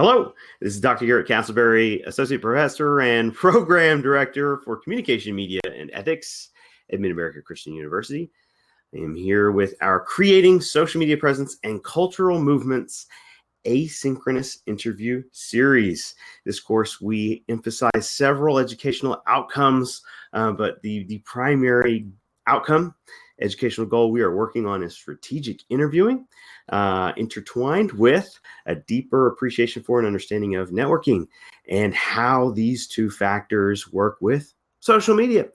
Hello, this is Dr. Garrett Castleberry, Associate Professor and Program Director for Communication, Media, and Ethics at Mid-America Christian University. I am here with our Creating Social Media Presence and Cultural Movements Asynchronous Interview series. This course, we emphasize several educational outcomes, but the primary outcome, educational goal we are working on is strategic interviewing, intertwined with a deeper appreciation for and understanding of networking and how these two factors work with social media.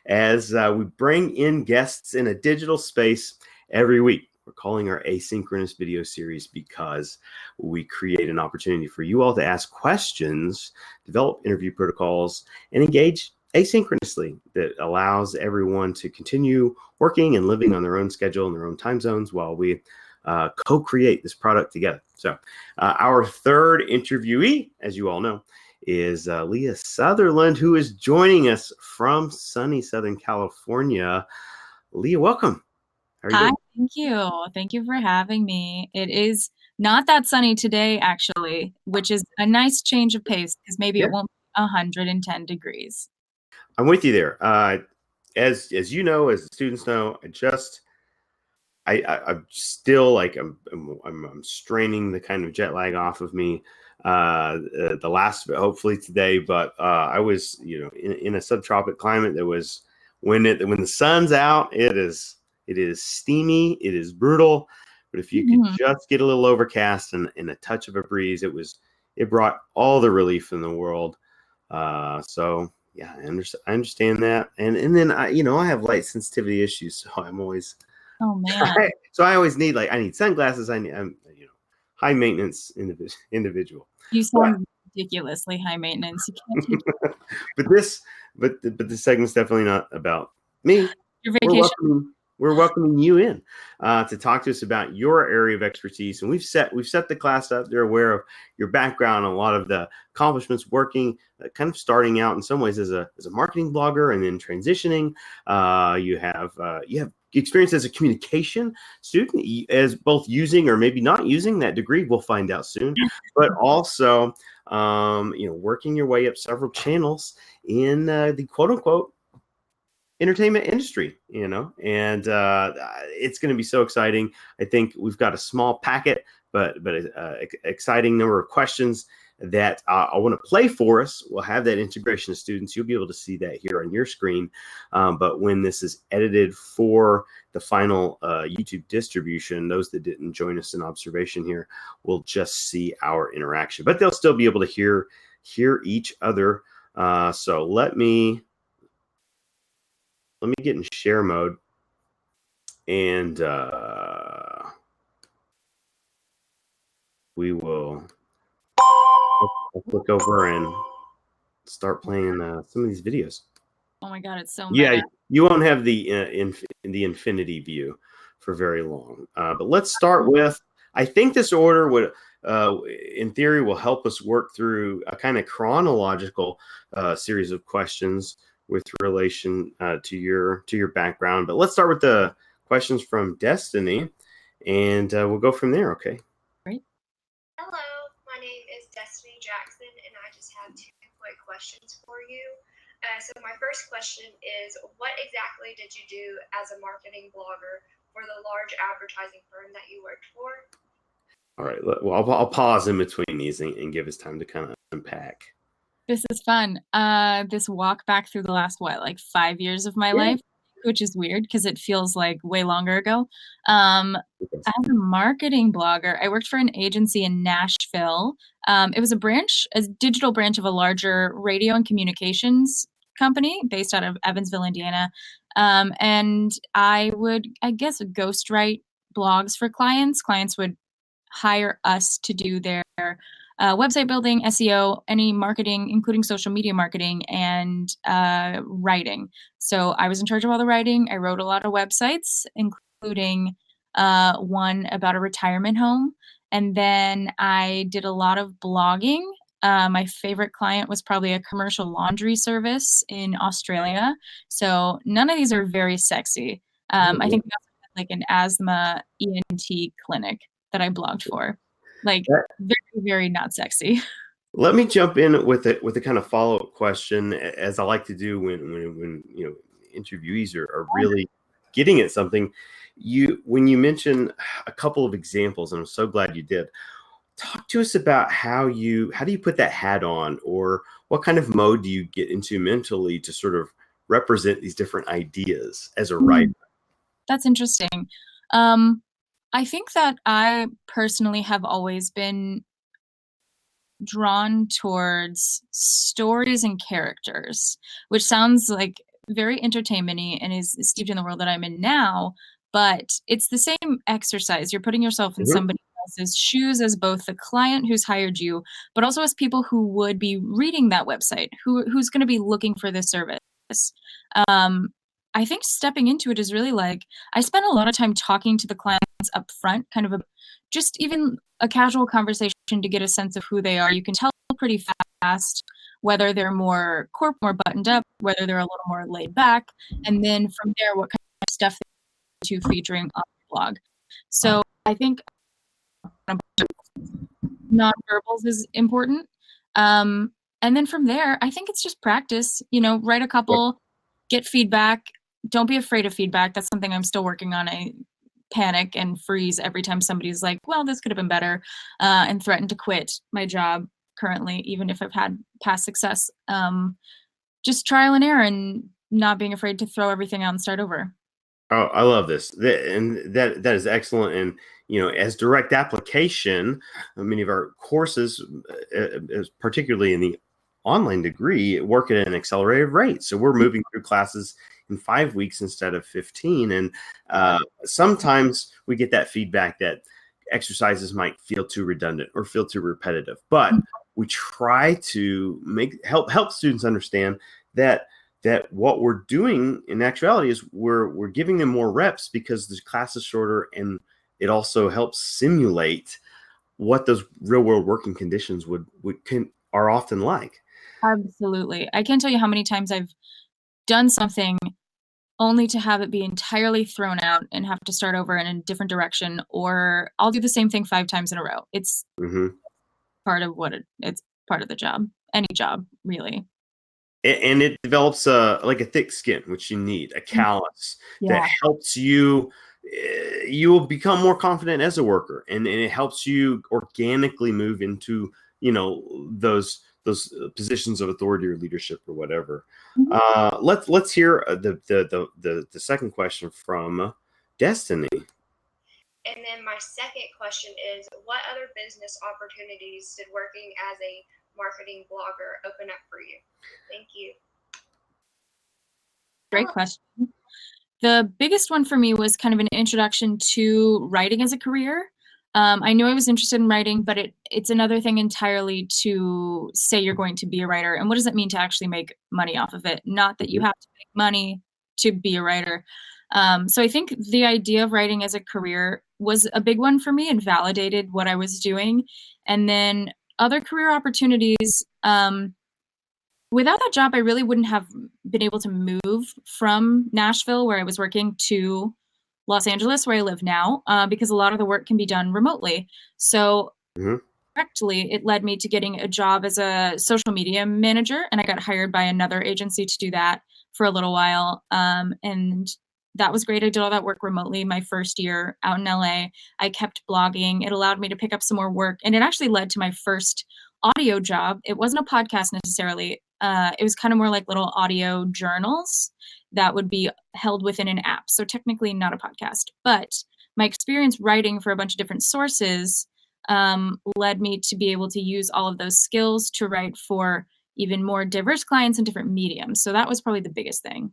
As we bring in guests in a digital space every week, we're calling our asynchronous video series because we create an opportunity for you all to ask questions, develop interview protocols, and engage asynchronously that allows everyone to continue working and living on their own schedule and their own time zones while we co-create this product together. So our third interviewee, as you all know, is Leah Sutherland, who is joining us from sunny Southern California. Leah, welcome. How are you Hi, doing? thank you. Thank you for having me. It is not that sunny today, actually, which is a nice change of pace because maybe it won't be 110 degrees. I'm with you there. As you know, as the students know, I'm still like I'm straining the kind of jet lag off of me. The last of it, hopefully today, but I was in a subtropic climate that was when the sun's out, it is steamy, it is brutal. But if you could just get a little overcast and a touch of a breeze, it brought all the relief in the world. So yeah, I understand that, and then I have light sensitivity issues, so I'm always. Oh man. So I always need I need sunglasses. I'm high maintenance individual. You sound ridiculously high maintenance. You can't take But this segment's definitely not about me. your We're vacation. welcoming you in to talk to us about your area of expertise, and we've set the class up. They're aware of your background, a lot of the accomplishments working, kind of starting out in some ways as a marketing blogger, and then transitioning. You have experience as a communication student, as both using or maybe not using that degree. We'll find out soon, but also working your way up several channels in the quote unquote entertainment industry, and it's going to be so exciting. I think we've got a small packet, but exciting number of questions that I want to play for us. We'll have that integration of students. You'll be able to see that here on your screen. But when this is edited for the final YouTube distribution, those that didn't join us in observation here will just see our interaction, but they'll still be able to hear each other. So let me get in share mode, and we will I'll click over and start playing some of these videos. Oh my God, it's so Yeah, meta. you won't have the infinity view for very long. But let's start with, I think this order would, in theory, will help us work through a kind of chronological series of questions with relation to your background. But let's start with the questions from Destiny, and we'll go from there. Okay. Great. Hello, my name is Destiny Jackson, and I just have 2 quick questions for you. So my first question is, what exactly did you do as a marketing blogger for the large advertising firm that you worked for? All right. Well, I'll pause in between these and give us time to kind of unpack. This is fun. This walk back through the last, 5 years of my life, which is weird because it feels like way longer ago. As a marketing blogger, I worked for an agency in Nashville. It was a digital branch of a larger radio and communications company based out of Evansville, Indiana. And I would, ghostwrite blogs for clients. Clients would hire us to do their website building, SEO, any marketing, including social media marketing, and writing. So I was in charge of all the writing. I wrote a lot of websites, including one about a retirement home. And then I did a lot of blogging. My favorite client was probably a commercial laundry service in Australia. So none of these are very sexy. I think we also had like an asthma ENT clinic that I blogged for. Like very, very not sexy. Let me jump in with a kind of follow-up question, as I like to do when interviewees are really getting at something. When you mention a couple of examples, and I'm so glad you did. Talk to us about how do you put that hat on, or what kind of mode do you get into mentally to sort of represent these different ideas as a writer? That's interesting. I think that I personally have always been drawn towards stories and characters, which sounds like very entertainment-y and is steeped in the world that I'm in now, but it's the same exercise. You're putting yourself in Mhm. somebody else's shoes as both the client who's hired you, but also as people who would be reading that website, who's gonna be looking for this service. Um, I think stepping into it is really like I spend a lot of time talking to the clients up front, kind of just even a casual conversation to get a sense of who they are. You can tell pretty fast whether they're more more buttoned up, whether they're a little more laid back, and then from there, what kind of stuff they're into featuring on the blog. So I think nonverbals is important. And then from there, I think it's just practice, write a couple, get feedback. Don't be afraid of feedback. That's something I'm still working on. I panic and freeze every time somebody's like, well, this could have been better, and threaten to quit my job currently, even if I've had past success. Just trial and error and not being afraid to throw everything out and start over. Oh, I love this, and that is excellent. And as direct application, many of our courses, particularly in the online degree, work at an accelerated rate. So we're moving through classes in 5 weeks instead of 15. And sometimes we get that feedback that exercises might feel too redundant or feel too repetitive, but we try to help students understand that what we're doing in actuality is we're giving them more reps because the class is shorter, and it also helps simulate what those real world working conditions are often like. Absolutely. I can't tell you how many times I've done something only to have it be entirely thrown out and have to start over in a different direction, or I'll do the same thing 5 times in a row. It's part of it's part of the job. Any job, really. And it develops like a thick skin, which you need, a callus that Yeah. helps you. You will become more confident as a worker, and it helps you organically move into those positions of authority or leadership or whatever. Let's hear the second question from Destiny. And then my second question is, what other business opportunities did working as a marketing blogger open up for you? Thank you. Great question. The biggest one for me was kind of an introduction to writing as a career. I knew I was interested in writing, but it's another thing entirely to say you're going to be a writer. And what does it mean to actually make money off of it? Not that you have to make money to be a writer. So I think the idea of writing as a career was a big one for me and validated what I was doing. And then other career opportunities, without that job, I really wouldn't have been able to move from Nashville, where I was working, to Los Angeles, where I live now, because a lot of the work can be done remotely. So directly, it led me to getting a job as a social media manager, and I got hired by another agency to do that for a little while. And that was great. I did all that work remotely my first year out in LA. I kept blogging. It allowed me to pick up some more work, and it actually led to my first audio job. It wasn't a podcast necessarily. It was kind of more like little audio journals that would be held within an app. So technically not a podcast, but my experience writing for a bunch of different sources led me to be able to use all of those skills to write for even more diverse clients in different mediums. So that was probably the biggest thing.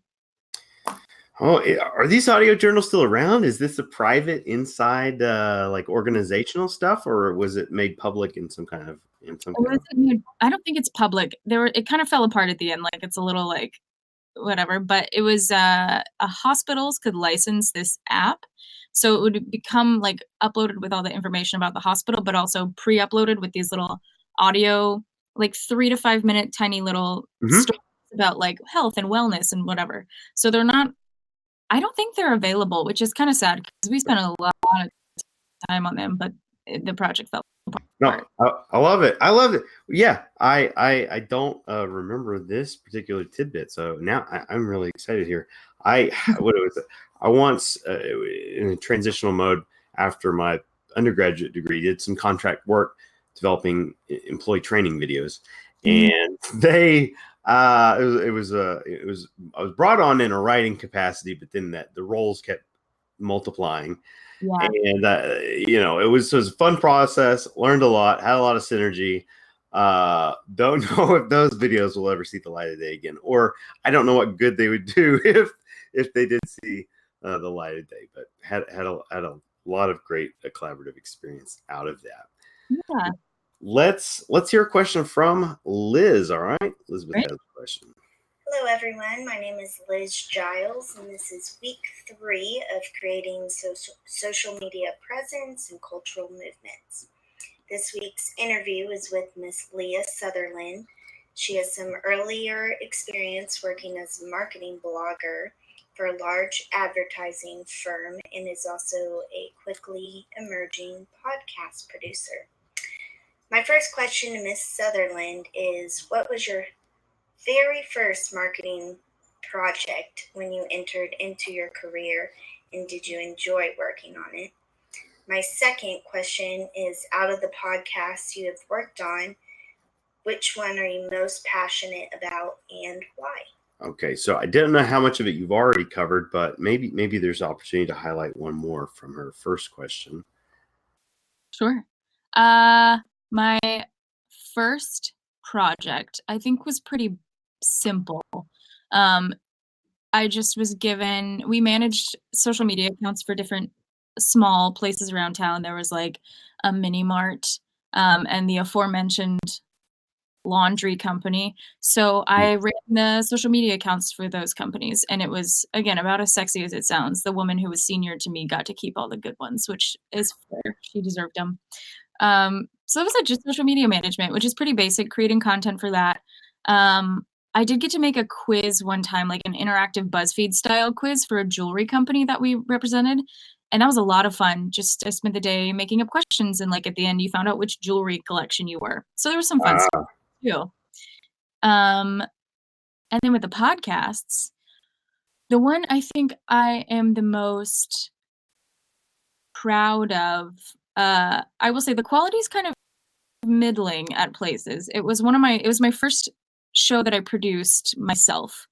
Oh, are these audio journals still around? Is this a private inside like organizational stuff, or was it made public in some kind of I don't think it's public. It kind of fell apart at the end. Like it's a little like whatever, but it was hospitals could license this app. So it would become like uploaded with all the information about the hospital, but also pre-uploaded with these little audio, like 3 to 5 minute tiny little stories about like health and wellness and whatever. So I don't think they're available, which is kind of sad because we spent a lot of time on them, but the project fell No, apart. I love it. I love it. Yeah, I don't remember this particular tidbit, so now I'm really excited here. What was it? I once in a transitional mode after my undergraduate degree did some contract work developing employee training videos, and they it was I was brought on in a writing capacity, but then the roles kept multiplying. Yeah. And it was a fun process. Learned a lot. Had a lot of synergy. Don't know if those videos will ever see the light of day again, or I don't know what good they would do if they did see the light of day. But had a lot of great collaborative experience out of that. Yeah. Let's hear a question from Liz. All right, Elizabeth Great. has a question. Hello, everyone. My name is Liz Giles, and this is week 3 of creating social media presence and cultural movements. This week's interview is with Miss Leah Sutherland. She has some earlier experience working as a marketing blogger for a large advertising firm and is also a quickly emerging podcast producer. My first question to Miss Sutherland is, what was your very first marketing project when you entered into your career, and did you enjoy working on it? My second question is, out of the podcasts you have worked on, which one are you most passionate about and why? Okay, so I didn't know how much of it you've already covered, but maybe there's opportunity to highlight one more from her first question. Sure. My first project, I think, was pretty simple. I just was given, we managed social media accounts for different small places around town. There was like a mini mart, and the aforementioned laundry company. So I ran the social media accounts for those companies, and it was, again, about as sexy as it sounds. The woman who was senior to me got to keep all the good ones, which is fair. She deserved them. So that was just social media management, which is pretty basic, creating content for that. I did get to make a quiz one time, like an interactive BuzzFeed style quiz for a jewelry company that we represented. And that was a lot of fun. Just I spent the day making up questions, and like at the end you found out which jewelry collection you were. So there was some fun stuff too. And then with the podcasts, the one I think I am the most proud of, I will say the quality is kind of middling at places. It was my first show that I produced myself.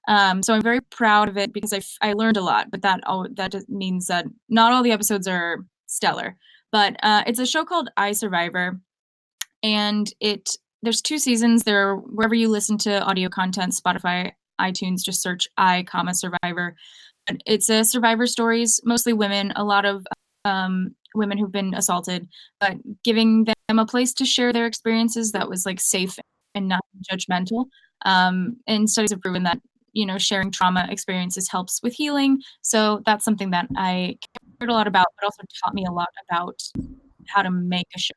So I'm very proud of it because I learned a lot, but that just means that not all the episodes are stellar. But it's a show called iSurvivor, and there's 2 seasons. They're wherever you listen to audio content, Spotify, iTunes, just search Survivor. But it's a survivor stories, mostly women, a lot of women who've been assaulted, but giving them a place to share their experiences that was like safe and not judgmental. And studies have proven that, sharing trauma experiences helps with healing. So that's something that I cared a lot about, but also taught me a lot about how to make a show.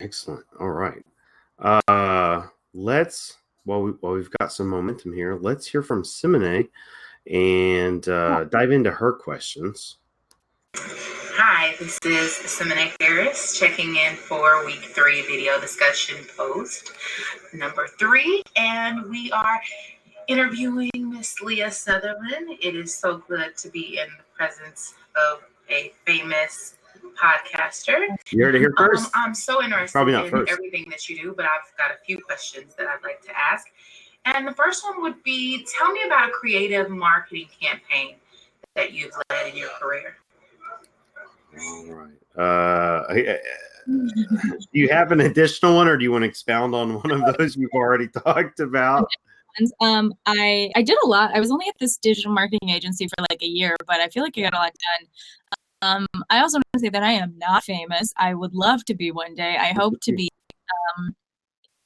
Excellent. All right. While we've got some momentum here, let's hear from Simone and dive into her questions. Hi, this is Simone Harris checking in for week 3 video discussion post number 3, and we are interviewing Miss Leah Sutherland. It is so good to be in the presence of a famous podcaster. You heard it here first. I'm so interested Probably not in first. everything that you do, but I've got a few questions that I'd like to ask. And the first one would be, tell me about a creative marketing campaign that you've led in your career. All right. Do you have an additional one, or do you want to expound on one of those you've already talked about? I did a lot. I was only at this digital marketing agency for like a year, but I feel like I got a lot done. I also want to say that I am not famous. I would love to be one day. I hope to be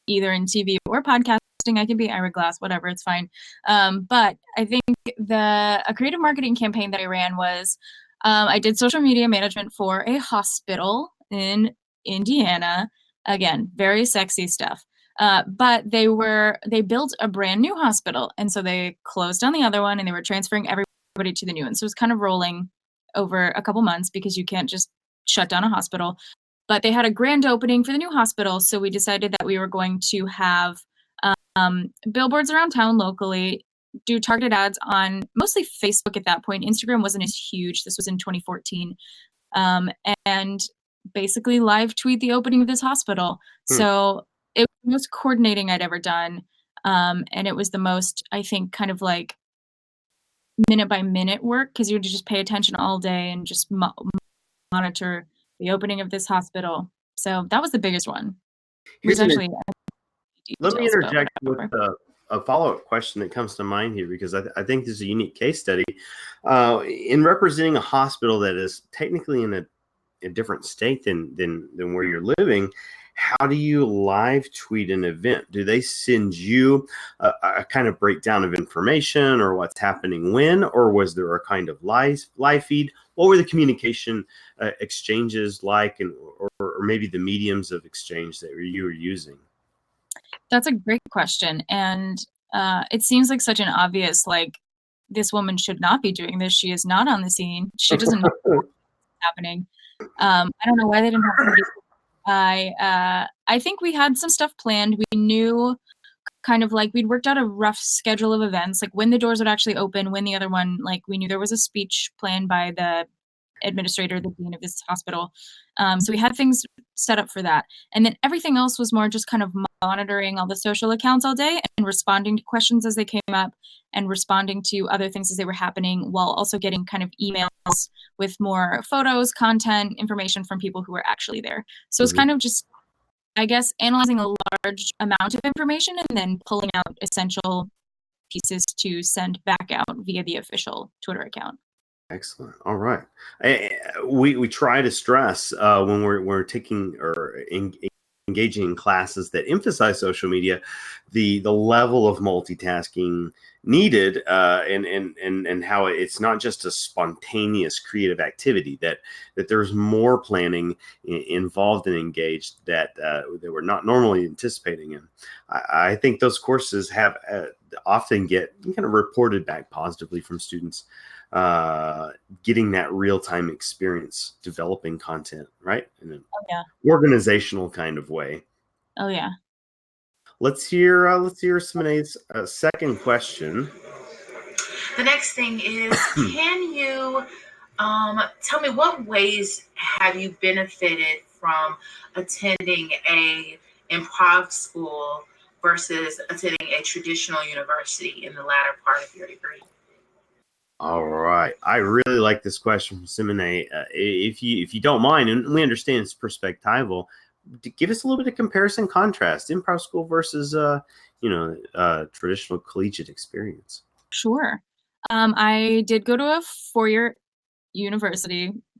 either in TV or podcasting. I can be Ira Glass, whatever, it's fine. But I think a creative marketing campaign that I ran was I did social media management for a hospital in Indiana. Again, very sexy stuff. But they built a brand new hospital, and so they closed down the other one, and they were transferring everybody to the new one. So it was kind of rolling over a couple months because you can't just shut down a hospital. But they had a grand opening for the new hospital, so we decided that we were going to have billboards around town locally, do targeted ads on mostly Facebook at that point. Instagram wasn't as huge. This was in 2014. And basically live tweet the opening of this hospital. So it was the most coordinating I'd ever done. And it was the most, I think, kind of like minute by minute work, because you would just pay attention all day and just monitor the opening of this hospital. So that was the biggest one. Let me interject with a follow-up question that comes to mind here, because I think this is a unique case study. In representing a hospital that is technically in a different state than where you're living, how do you live tweet an event? Do they send you a kind of breakdown of information or what's happening when, or was there a kind of live feed? What were the communication exchanges like, and or maybe the mediums of exchange that you were using? That's a great question. And it seems like such an obvious, like, this woman should not be doing this. She is not on the scene. She doesn't know what's happening. I don't know why they didn't have somebody. I think we had some stuff planned. We knew kind of like we'd worked out a rough schedule of events, like when the doors would actually open, when the other one, like we knew there was a speech planned by the administrator, the dean of this hospital. So we had things set up for that. And then everything else was more just kind of monitoring all the social accounts all day and responding to questions as they came up and responding to other things as they were happening, while also getting kind of emails with more photos, content, information from people who were actually there. So it's kind of just, I guess, analyzing a large amount of information and then pulling out essential pieces to send back out via the official Twitter account. Excellent. All right. We try to stress when we're taking or engaging in classes that emphasize social media, the level of multitasking needed, and how it's not just a spontaneous creative activity, that there's more planning involved and engaged that we're not normally anticipating in. I think those courses have often get kind of reported back positively from students, getting that real-time experience developing content, right, in an organizational kind of way. Oh yeah. Let's hear Simonette's second question. The next thing is, can you tell me what ways have you benefited from attending a improv school versus attending a traditional university in the latter part of your degree? All right. I really like this question from Simonette. If you don't mind, and we understand it's perspectival, give us a little bit of comparison contrast, improv school versus traditional collegiate experience. Sure. I did go to a 4-year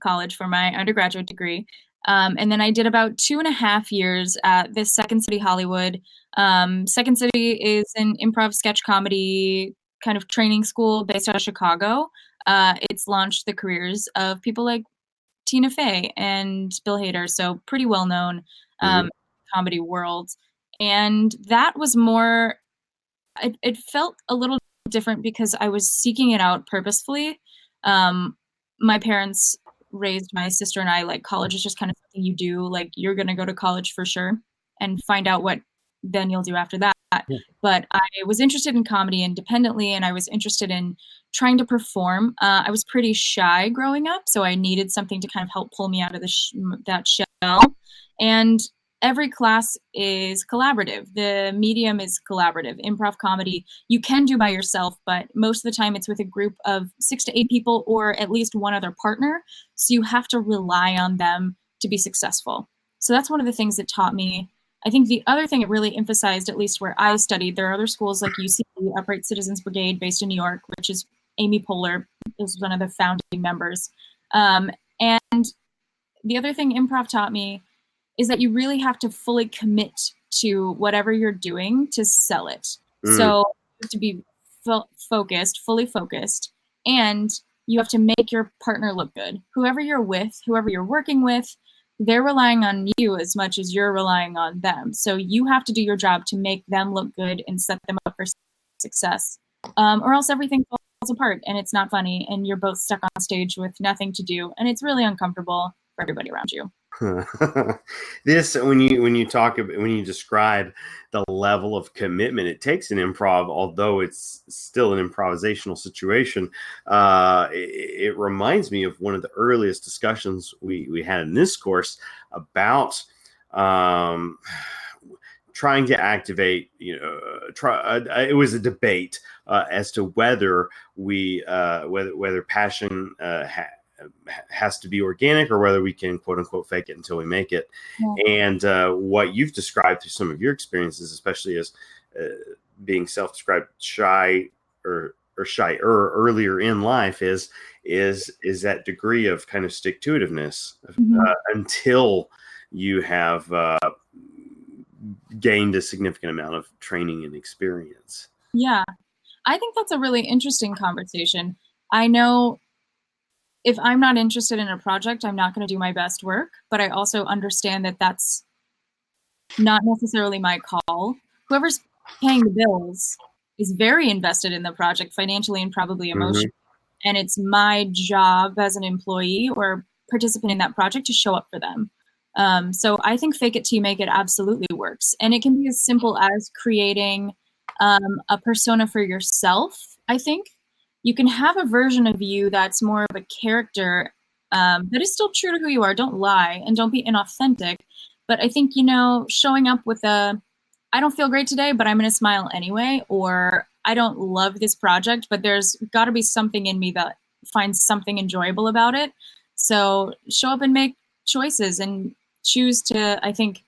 college for my undergraduate degree. And then I did about 2.5 years at this Second City Hollywood. Second City is an improv sketch comedy kind of training school based out of Chicago. It's launched the careers of people like Tina Fey and Bill Hader, so pretty well known comedy world. And that was more, it felt a little different because I was seeking it out purposefully. My parents raised my sister and I like college is just kind of something you do, like you're going to go to college for sure and find out what then you'll do after that. But I was interested in comedy independently, and I was interested in trying to perform. I was pretty shy growing up, so I needed something to kind of help pull me out of that shell. And every class is collaborative. The medium is collaborative. Improv comedy you can do by yourself, but most of the time it's with a group of 6 to 8 people or at least one other partner. So you have to rely on them to be successful. So that's one of the things that taught me. I think the other thing it really emphasized, at least where I studied, there are other schools like UCB, Upright Citizens Brigade, based in New York, which is Amy Poehler is one of the founding members. And the other thing improv taught me is that you really have to fully commit to whatever you're doing to sell it. So you have to be focused, fully focused, and you have to make your partner look good. Whoever you're with, whoever you're working with, they're relying on you as much as you're relying on them. So you have to do your job to make them look good and set them up for success, or else everything falls falls apart and it's not funny and you're both stuck on stage with nothing to do and it's really uncomfortable for everybody around you. This, when you describe the level of commitment it takes in improv, although it's still an improvisational situation, it reminds me of one of the earliest discussions we had in this course about trying to activate, it was a debate as to whether whether passion has to be organic or whether we can quote unquote fake it until we make it. Yeah. And what you've described through some of your experiences, especially as being self-described shy or shy earlier in life, is that degree of kind of stick-to-itiveness until you have gained a significant amount of training and experience. Yeah, I think that's a really interesting conversation. I know if I'm not interested in a project, I'm not going to do my best work, but I also understand that that's not necessarily my call. Whoever's paying the bills is very invested in the project financially and probably emotionally. Mm-hmm. And it's my job as an employee or participant in that project to show up for them. So I think fake it till you make it absolutely works. And it can be as simple as creating a persona for yourself, I think. You can have a version of you that's more of a character that is still true to who you are. Don't lie and don't be inauthentic. But I think, showing up with I don't feel great today, but I'm going to smile anyway. Or I don't love this project, but there's got to be something in me that finds something enjoyable about it. So show up and make choices and choose to, I think,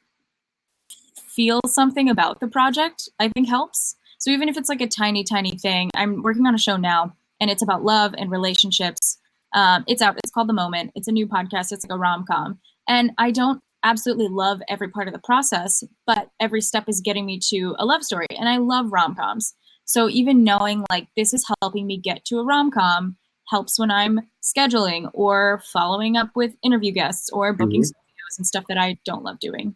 feel something about the project, I think helps. So even if it's like a tiny, tiny thing, I'm working on a show now and it's about love and relationships. It's out. It's called The Moment. It's a new podcast. It's like a rom-com. And I don't absolutely love every part of the process, but every step is getting me to a love story. And I love rom-coms. So even knowing like this is helping me get to a rom-com helps when I'm scheduling or following up with interview guests or booking studios and stuff that I don't love doing.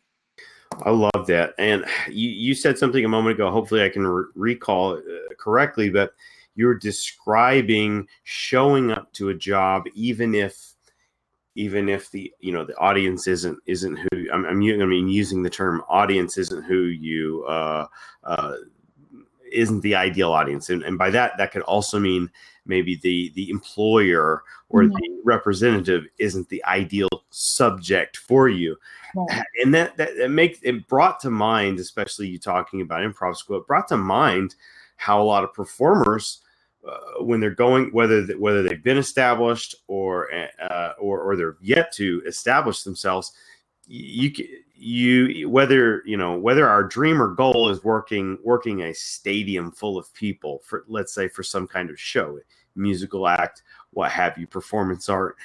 I love that. And you said something a moment ago, hopefully I can recall it correctly, but you're describing showing up to a job even if the the audience isn't who I'm using the term audience isn't who you isn't the ideal audience, and by that could also mean maybe the employer or the representative isn't the ideal subject for you. Right. And that makes it brought to mind, especially you talking about improv school, it brought to mind how a lot of performers when they're going, whether they've been established or they're yet to establish themselves, whether our dream or goal is working a stadium full of people for, let's say, for some kind of show, musical act, what have you, performance art,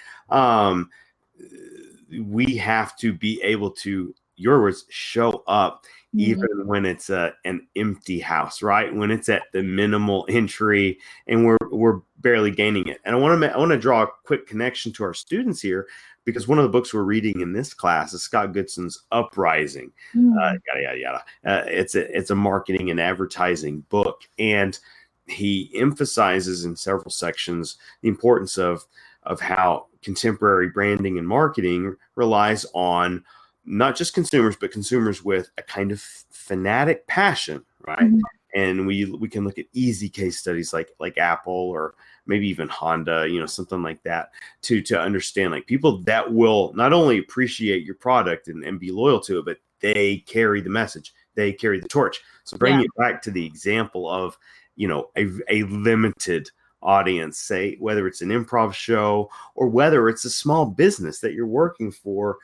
we have to be able to, your words, show up even when it's an empty house, right? When it's at the minimal entry and we're barely gaining it. And I want to draw a quick connection to our students here, because one of the books we're reading in this class is Scott Goodson's Uprising. Yada yada yada. It's a marketing and advertising book, and he emphasizes in several sections the importance of how contemporary branding and marketing relies on not just consumers, but consumers with a kind of fanatic passion, right? Mm-hmm. And we can look at easy case studies like Apple or maybe even Honda, something like that, to understand like people that will not only appreciate your product and be loyal to it, but they carry the message, they carry the torch. So bringing it back to the example of, a limited audience, say whether it's an improv show or whether it's a small business that you're working for,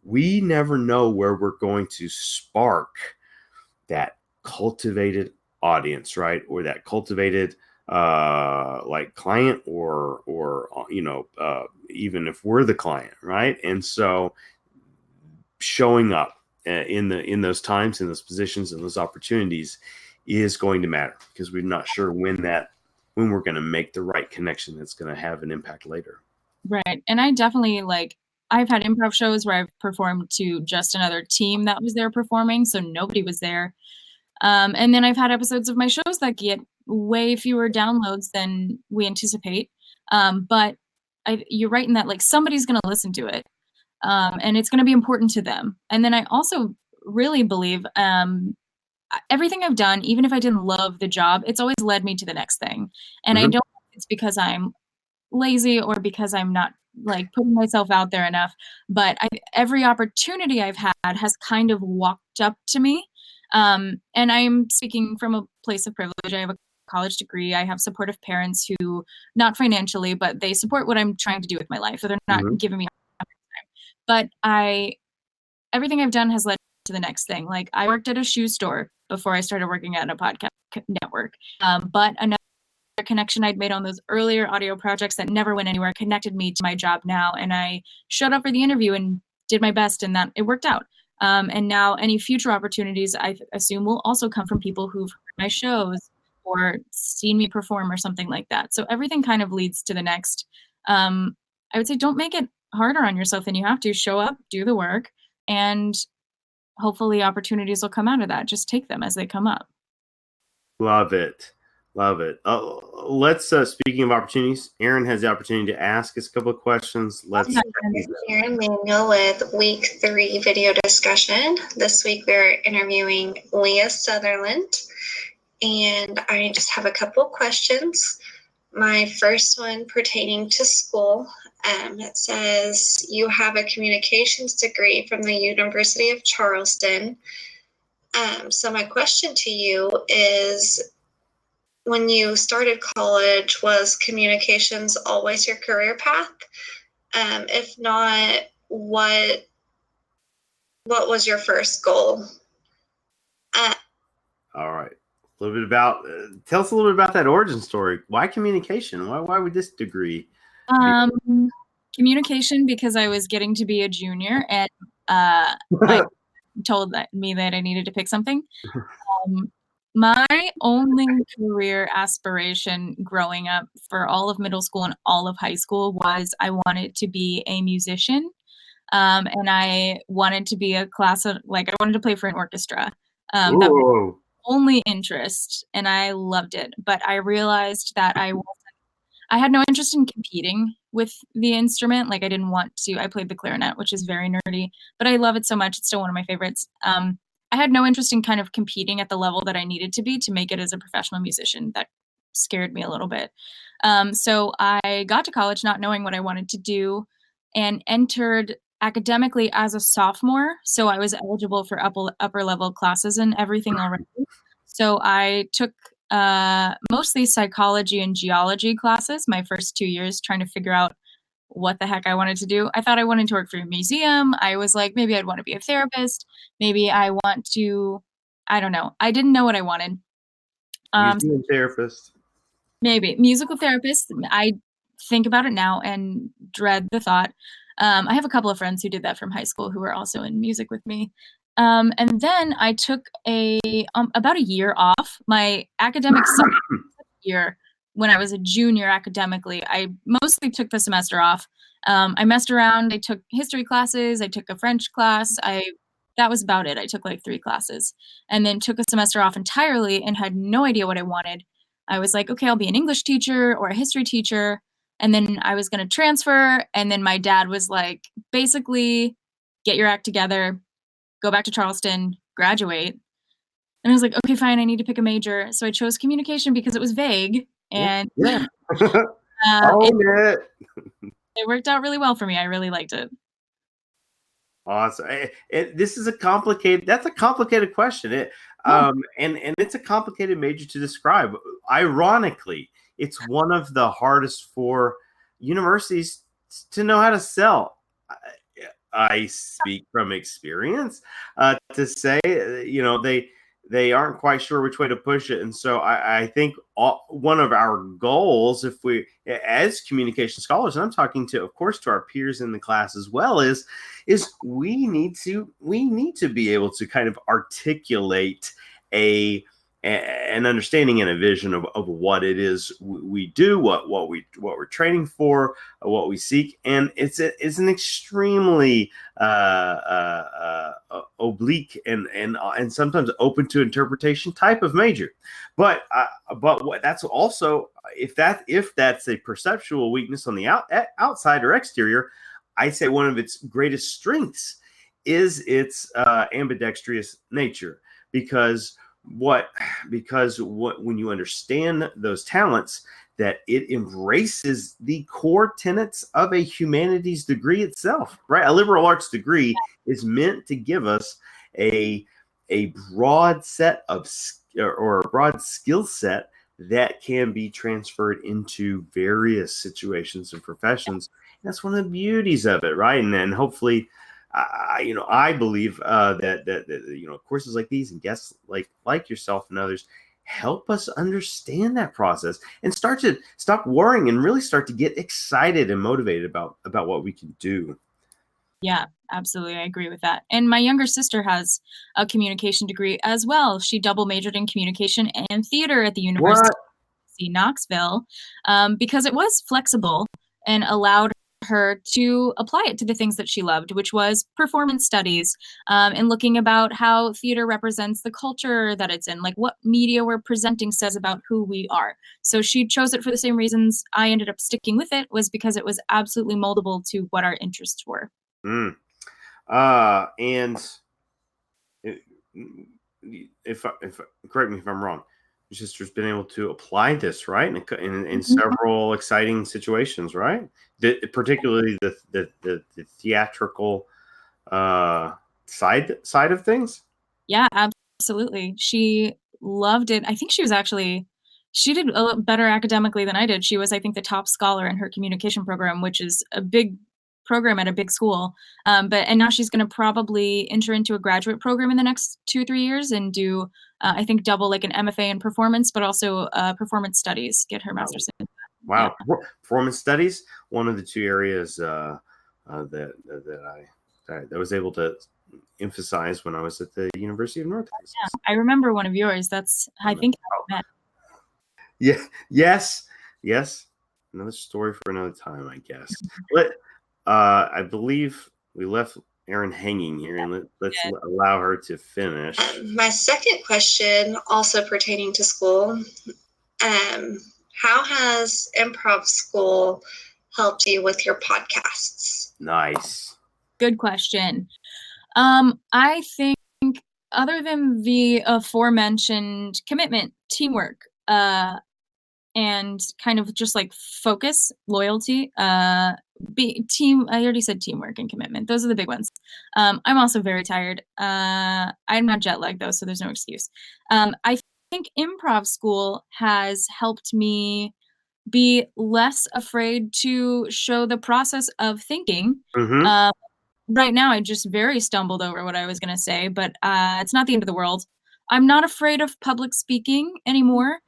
we never know where we're going to spark that cultivated audience, right? Or that cultivated like client or even if we're the client, right? And so showing up in those times, in those positions, in those opportunities is going to matter, because we're not sure when we're going to make the right connection that's going to have an impact later. Right. And I definitely I've had improv shows where I've performed to just another team that was there performing, so nobody was there. And then I've had episodes of my shows that get way fewer downloads than we anticipate. But you're right in that, like, somebody's going to listen to it, and it's going to be important to them. And then I also really believe everything I've done, even if I didn't love the job, it's always led me to the next thing. And I don't think it's because I'm lazy or because I'm not like putting myself out there enough, but every opportunity I've had has kind of walked up to me. And I'm speaking from a place of privilege. I have a college degree. I have supportive parents who, not financially, but they support what I'm trying to do with my life. So they're not giving me a hard time. But everything I've done has led to the next thing. Like, I worked at a shoe store before I started working at a podcast network. But another connection I'd made on those earlier audio projects that never went anywhere connected me to my job now. And I showed up for the interview and did my best, and that it worked out. And now any future opportunities, I assume, will also come from people who've heard my shows or seen me perform or something like that. So everything kind of leads to the next. I would say don't make it harder on yourself than you have to. Show up, do the work, and hopefully opportunities will come out of that. Just take them as they come up. Love it. Love it. Let's, speaking of opportunities, Erin has the opportunity to ask us a couple of questions. Let's. Erin Manuel with week 3 video discussion. This week we're interviewing Leah Sutherland, and I just have a couple of questions. My first one pertaining to school. It says you have a communications degree from the University of Charleston. So my question to you is, when you started college, was communications always your career path? If not, what was your first goal? All right. A little bit about, tell us a little bit about that origin story. Why communication? Why would this degree? Communication, because I was getting to be a junior, and I told me that I needed to pick something. My only career aspiration growing up for all of middle school and all of high school was I wanted to be a musician. And I wanted to be I wanted to play for an orchestra. That was my only interest, and I loved it. But I realized that I had no interest in competing with the instrument. Like, I didn't want to. I played the clarinet, which is very nerdy, but I love it so much. It's still one of my favorites. I had no interest in kind of competing at the level that I needed to be to make it as a professional musician. That scared me a little bit. So I got to college not knowing what I wanted to do, and entered academically as a sophomore. So I was eligible for upper level classes and everything already. So I took mostly psychology and geology classes my first 2 years, trying to figure out what the heck I wanted to do. I thought I wanted to work for a museum. I was like, maybe I'd want to be a therapist. Maybe I want to, I don't know. I didn't know what I wanted. Museum therapist. Maybe musical therapist. I think about it now and dread the thought. I have a couple of friends who did that from high school who were also in music with me. And then I took about a year off. My academic year, when I was a junior academically, I mostly took the semester off. I messed around. I took history classes. I took a French class. That was about it. I took like 3 classes, and then took a semester off entirely and had no idea what I wanted. I was like, okay, I'll be an English teacher or a history teacher. And then I was going to transfer. And then my dad was like, basically, get your act together, go back to Charleston, graduate. And I was like, okay, fine, I need to pick a major. So I chose communication because it was vague. And it worked out really well for me. I really liked it. Awesome. This is a complicated question. And it's a complicated major to describe. Ironically, it's one of the hardest for universities to know how to sell. I speak from experience to say, they aren't quite sure which way to push it. And so I think one of our goals, if we, as communication scholars, and I'm talking to, of course, to our peers in the class as well, is we need to be able to kind of articulate a an understanding and a vision of what it is we do, what we're training for, what we seek, and it's an extremely oblique and sometimes open to interpretation type of major. But what that's also, if that's a perceptual weakness on the outside or exterior, I say one of its greatest strengths is its ambidextrous nature, because when you understand those talents, that it embraces the core tenets of a humanities degree itself, right? A liberal arts degree is meant to give us a broad set of, or a broad skill set that can be transferred into various situations and professions. And that's one of the beauties of it, right? And then hopefully, I believe that courses like these and guests like yourself and others help us understand that process and stop worrying and really start to get excited and motivated about what we can do. Yeah, absolutely. I agree with that. And my younger sister has a communication degree as well. She double majored in communication and theater at the University of Knoxville, because it was flexible and allowed her to apply it to the things that she loved, which was performance studies, and looking about how theater represents the culture that it's in, like what media we're presenting says about who we are. So she chose it for the same reasons I ended up sticking with it, was because it was absolutely moldable to what our interests were. And if correct me if I'm wrong, your sister's been able to apply this, right, in several exciting situations, right? Particularly the theatrical side of things. Yeah, absolutely. She loved it. I think she did a little better academically than I did. She was, I think, the top scholar in her communication program, which is a big program at a big school. And now she's going to probably enter into a graduate program in the next 2-3 years and do, I think, double like an MFA in performance, but also performance studies, get her master's in. Wow. Yeah. Performance studies, one of the two areas that I was able to emphasize when I was at the University of North Texas. Yeah, I remember one of yours. That's, I think, how we met. Yeah. Yes. Another story for another time, I guess. But I believe we left Erin hanging here, and let's allow her to finish. My second question, also pertaining to school, how has improv school helped you with your podcasts? Nice. Good question. I think other than the aforementioned commitment, teamwork, and kind of just like focus, loyalty, I already said teamwork and commitment. Those are the big ones. I'm also very tired. I'm not jet lagged though, so there's no excuse. I think improv school has helped me be less afraid to show the process of thinking. Mm-hmm. Right now, I just very stumbled over what I was going to say, but it's not the end of the world. I'm not afraid of public speaking anymore.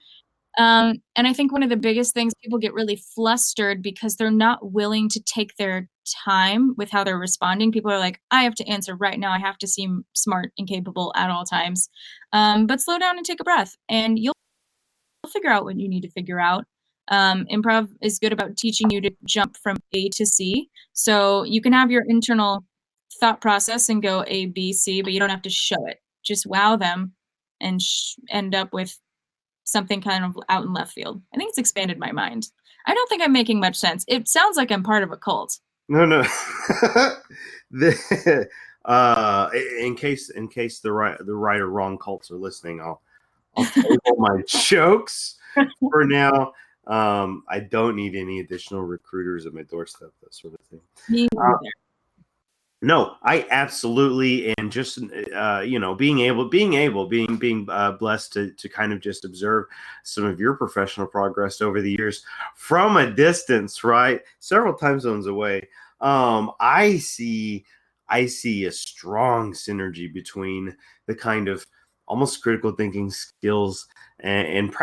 And I think one of the biggest things, people get really flustered because they're not willing to take their time with how they're responding. People are like, I have to answer right now. I have to seem smart and capable at all times. But slow down and take a breath, and you'll figure out what you need to figure out. Improv is good about teaching you to jump from A to C. So you can have your internal thought process and go A, B, C, but you don't have to show it. Just wow them and end up with something kind of out in left field. I think it's expanded my mind. I don't think I'm making much sense. It sounds like I'm part of a cult. No. In case the right or wrong cults are listening, I'll table my jokes for now. I don't need any additional recruiters at my doorstep, that sort of thing. Me neither. No, I absolutely, and just being blessed to kind of just observe some of your professional progress over the years from a distance, right, several time zones away. I see a strong synergy between the kind of almost critical thinking skills and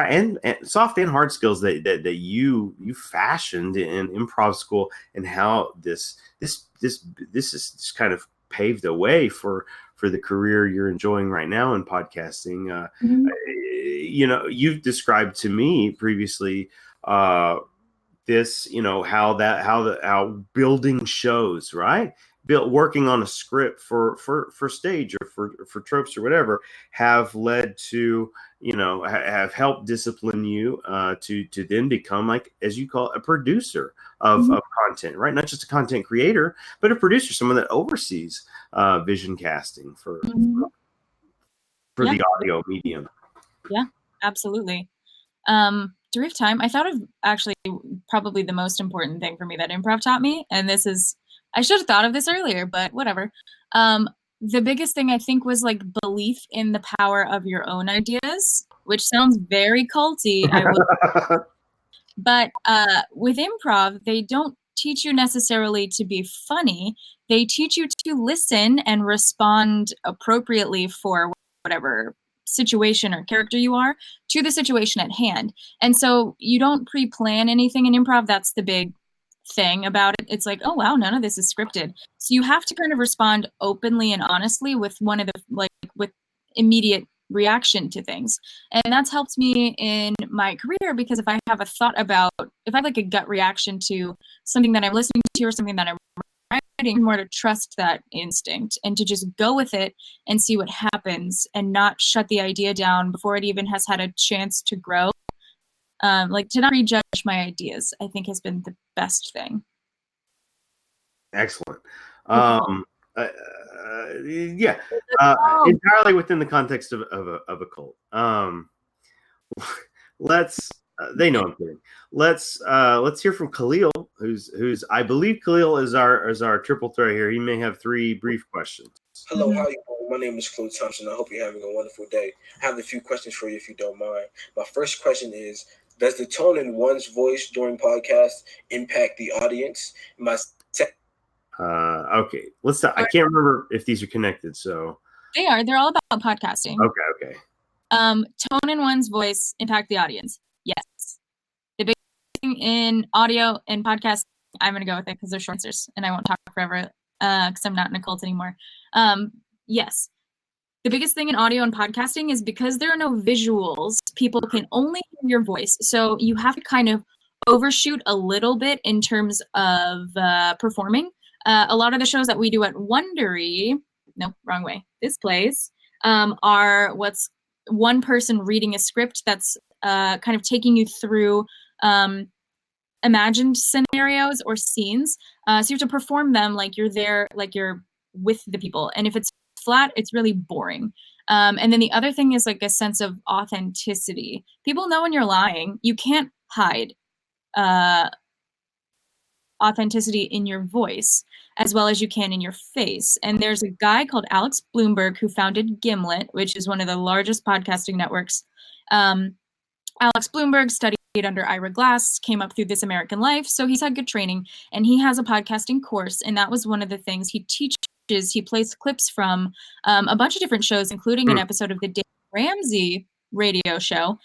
soft and hard skills that you fashioned in improv school, and how this is just kind of paved the way for the career you're enjoying right now in podcasting. you've described to me previously this, how building shows, right? Working on a script for stage or for tropes or whatever have led to, have helped discipline you to then become, like, as you call it, a producer of content, right? Not just a content creator, but a producer, someone that oversees vision casting for the audio medium. Yeah, absolutely. Do we have time? I thought of actually probably the most important thing for me that improv taught me, and I should have thought of this earlier, but whatever. The biggest thing I think was like belief in the power of your own ideas, which sounds very culty. But with improv, they don't teach you necessarily to be funny. They teach you to listen and respond appropriately for whatever situation or character you are to the situation at hand. And so you don't pre-plan anything in improv. That's the big thing about it. It's like, oh wow, none of this is scripted. So you have to kind of respond openly and honestly with with immediate reaction to things. And that's helped me in my career, because if I have like a gut reaction to something that I'm listening to or something that I'm writing, more to trust that instinct and to just go with it and see what happens and not shut the idea down before it even has had a chance to grow. Like, to not prejudge my ideas, I think, has been the best thing. Excellent. Yeah, entirely within the context of a cult. Let's. They know I'm kidding. Let's hear from Khalil, who's I believe Khalil is our triple threat here. He may have 3 brief questions. Hello, how are you doing? My name is Claude Thompson. I hope you're having a wonderful day. I have a few questions for you if you don't mind. My first question is, does the tone in one's voice during podcasts impact the audience? Okay, let's stop. I can't remember if these are connected, so they're all about podcasting. Okay. Tone in one's voice impact the audience. Yes. The big thing in audio and podcast, I'm going to go with it because they're short answers and I won't talk forever because I'm not in a cult anymore. Yes. The biggest thing in audio and podcasting is because there are no visuals, people can only hear your voice. So you have to kind of overshoot a little bit in terms of performing. A lot of the shows that we do at Wondery, nope, wrong way, this place, are what's one person reading a script that's kind of taking you through imagined scenarios or scenes. So you have to perform them like you're there, like you're with the people. And if it's flat, it's really boring. And then the other thing is like a sense of authenticity. People know when you're lying. You can't hide authenticity in your voice as well as you can in your face. And there's a guy called Alex Bloomberg who founded Gimlet, which is one of the largest podcasting networks. Alex Bloomberg studied under Ira Glass, came up through This American Life, so he's had good training, and he has a podcasting course, and that was one of the things he teaches. He plays clips from a bunch of different shows, including an episode of the Dave Ramsey radio show.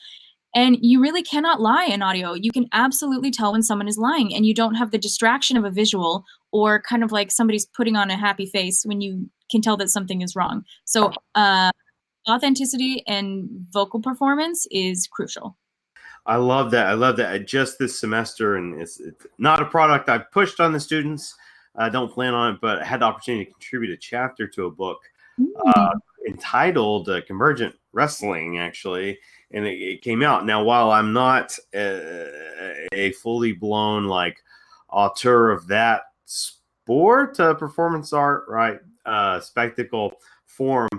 And you really cannot lie in audio. You can absolutely tell when someone is lying, and you don't have the distraction of a visual or kind of like somebody's putting on a happy face when you can tell that something is wrong. So authenticity and vocal performance is crucial. I love that. Just this semester, and it's not a product I've pushed on the students. I don't plan on it, but I had the opportunity to contribute a chapter to a book entitled Convergent Wrestling, actually. And it came out. Now, while I'm not a fully blown like auteur of that sport, performance art, right, spectacle form,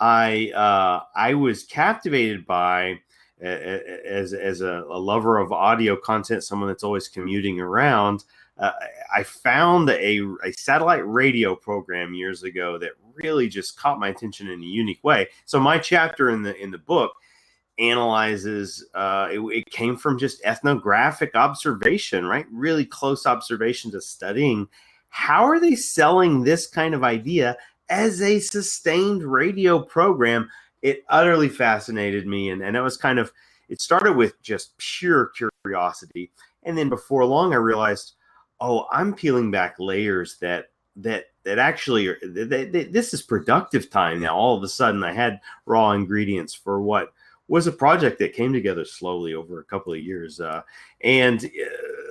I was captivated by, as a lover of audio content, someone that's always commuting around. I found a satellite radio program years ago that really just caught my attention in a unique way. So my chapter in the book analyzes it came from just ethnographic observation, right? Really close observations of studying how are they selling this kind of idea as a sustained radio program. It utterly fascinated me, and it was kind of, it started with just pure curiosity, and then before long I realized, oh, I'm peeling back layers that actually this is productive time now. All of a sudden I had raw ingredients for what was a project that came together slowly over a couple of years. And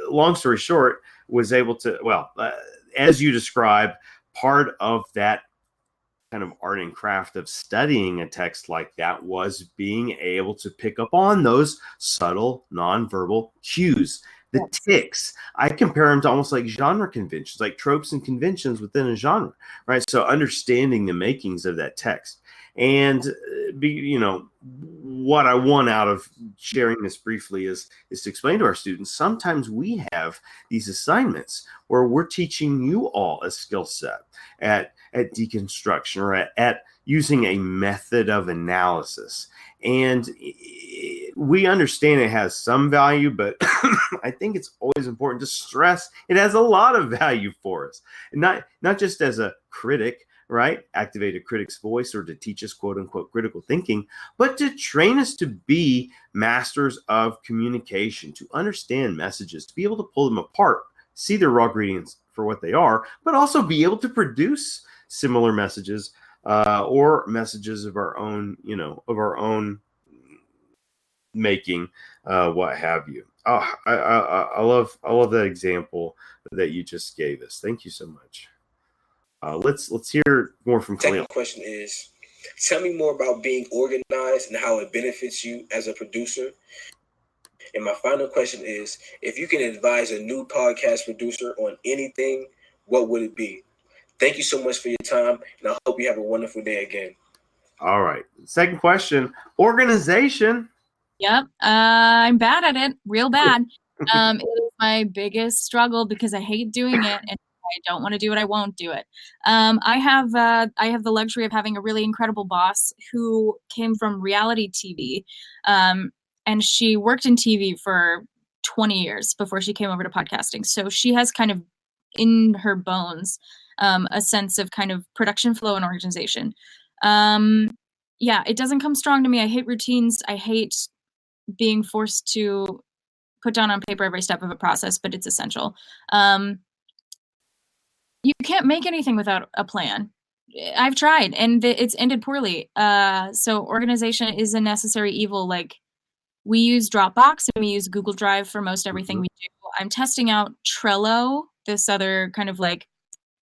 long story short, was able to, as you describe, part of that kind of art and craft of studying a text like that was being able to pick up on those subtle nonverbal cues, the tics. I compare them to almost like genre conventions, like tropes and conventions within a genre, right? So understanding the makings of that text. And what I want out of sharing this briefly is to explain to our students, sometimes we have these assignments where we're teaching you all a skill set at deconstruction or at using a method of analysis. And we understand it has some value, but I think it's always important to stress it has a lot of value for us. And not just as a critic, right? Activate a critic's voice or to teach us, quote unquote, critical thinking, but to train us to be masters of communication, to understand messages, to be able to pull them apart, see their raw ingredients for what they are, but also be able to produce similar messages or messages of our own, making, what have you. Oh, I love that example that you just gave us. Thank you so much. Let's hear more from Khalil. Second question is, tell me more about being organized and how it benefits you as a producer. And my final question is, if you can advise a new podcast producer on anything, what would it be? Thank you so much for your time, and I hope you have a wonderful day again. All right. Second question, organization. Yep. I'm bad at it, real bad. It is my biggest struggle because I hate doing it, and I don't want to do it, I won't do it. I have the luxury of having a really incredible boss who came from reality TV, and she worked in TV for 20 years before she came over to podcasting. So she has kind of in her bones a sense of kind of production flow and organization. Yeah, it doesn't come strong to me. I hate routines. I hate being forced to put down on paper every step of a process, but it's essential. You can't make anything without a plan. I've tried, and it's ended poorly. So organization is a necessary evil. Like, we use Dropbox and we use Google Drive for most everything we do. I'm testing out Trello, this other kind of like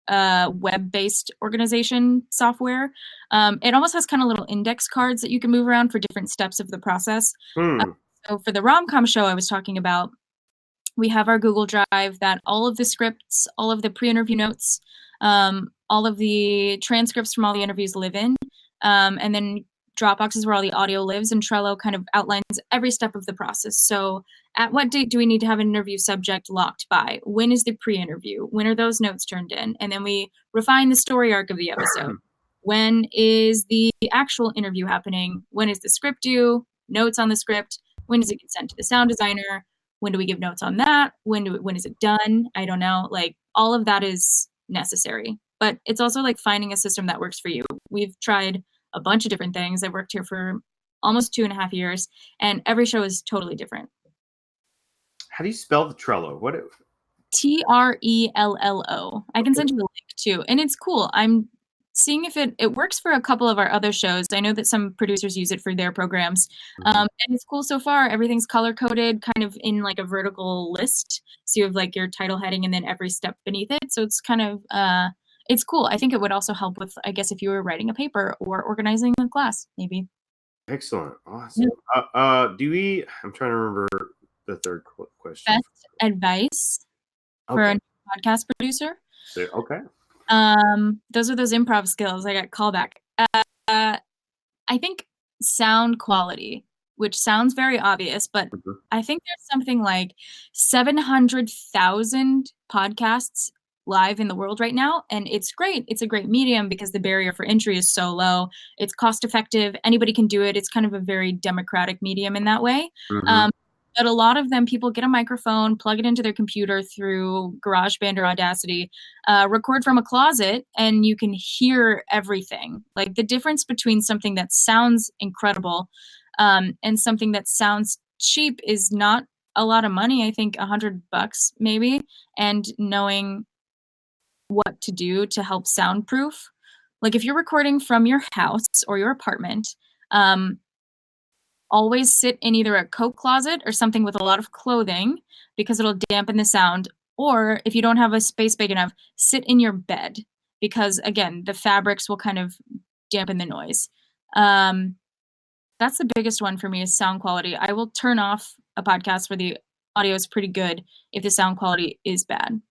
web-based organization software. It almost has kind of little index cards that you can move around for different steps of the process. So for the rom-com show I was talking about, we have our Google Drive that all of the scripts, all of the pre-interview notes, all of the transcripts from all the interviews live in. And then Dropbox is where all the audio lives, and Trello kind of outlines every step of the process. So at what date do we need to have an interview subject locked by? When is the pre-interview? When are those notes turned in? And then we refine the story arc of the episode. When is the actual interview happening? When is the script due? Notes on the script. When does it get sent to the sound designer? When do we give notes on that? When is it done? I don't know. Like, all of that is necessary. But it's also like finding a system that works for you. We've tried a bunch of different things. I've worked here for almost 2.5 years, and every show is totally different. How do you spell the Trello? What? Trello. I can send you the link too, and it's cool. I'm seeing if it works for a couple of our other shows. I know that some producers use it for their programs, and it's cool so far. Everything's color coded, kind of in like a vertical list. So you have like your title heading and then every step beneath it. So it's kind of it's cool. I think it would also help with, I guess, if you were writing a paper or organizing a class, maybe. Excellent. Awesome. Yeah. I'm trying to remember the third question. Best advice for a podcast producer? So, okay. Those are those improv skills. I got callback. I think sound quality, which sounds very obvious, but I think there's something like 700,000 podcasts live in the world right now, and it's great. It's a great medium because the barrier for entry is so low. It's cost effective. Anybody can do it. It's kind of a very democratic medium in that way. But a lot of them, people get a microphone, plug it into their computer through GarageBand or Audacity, record from a closet, and you can hear everything. Like, the difference between something that sounds incredible and something that sounds cheap is not a lot of money. I think $100 maybe, and knowing what to do to help soundproof. Like, if you're recording from your house or your apartment, always sit in either a coat closet or something with a lot of clothing because it'll dampen the sound. Or if you don't have a space big enough, sit in your bed because, again, the fabrics will kind of dampen the noise. That's the biggest one for me is sound quality. I will turn off a podcast where the audio is pretty good if the sound quality is bad.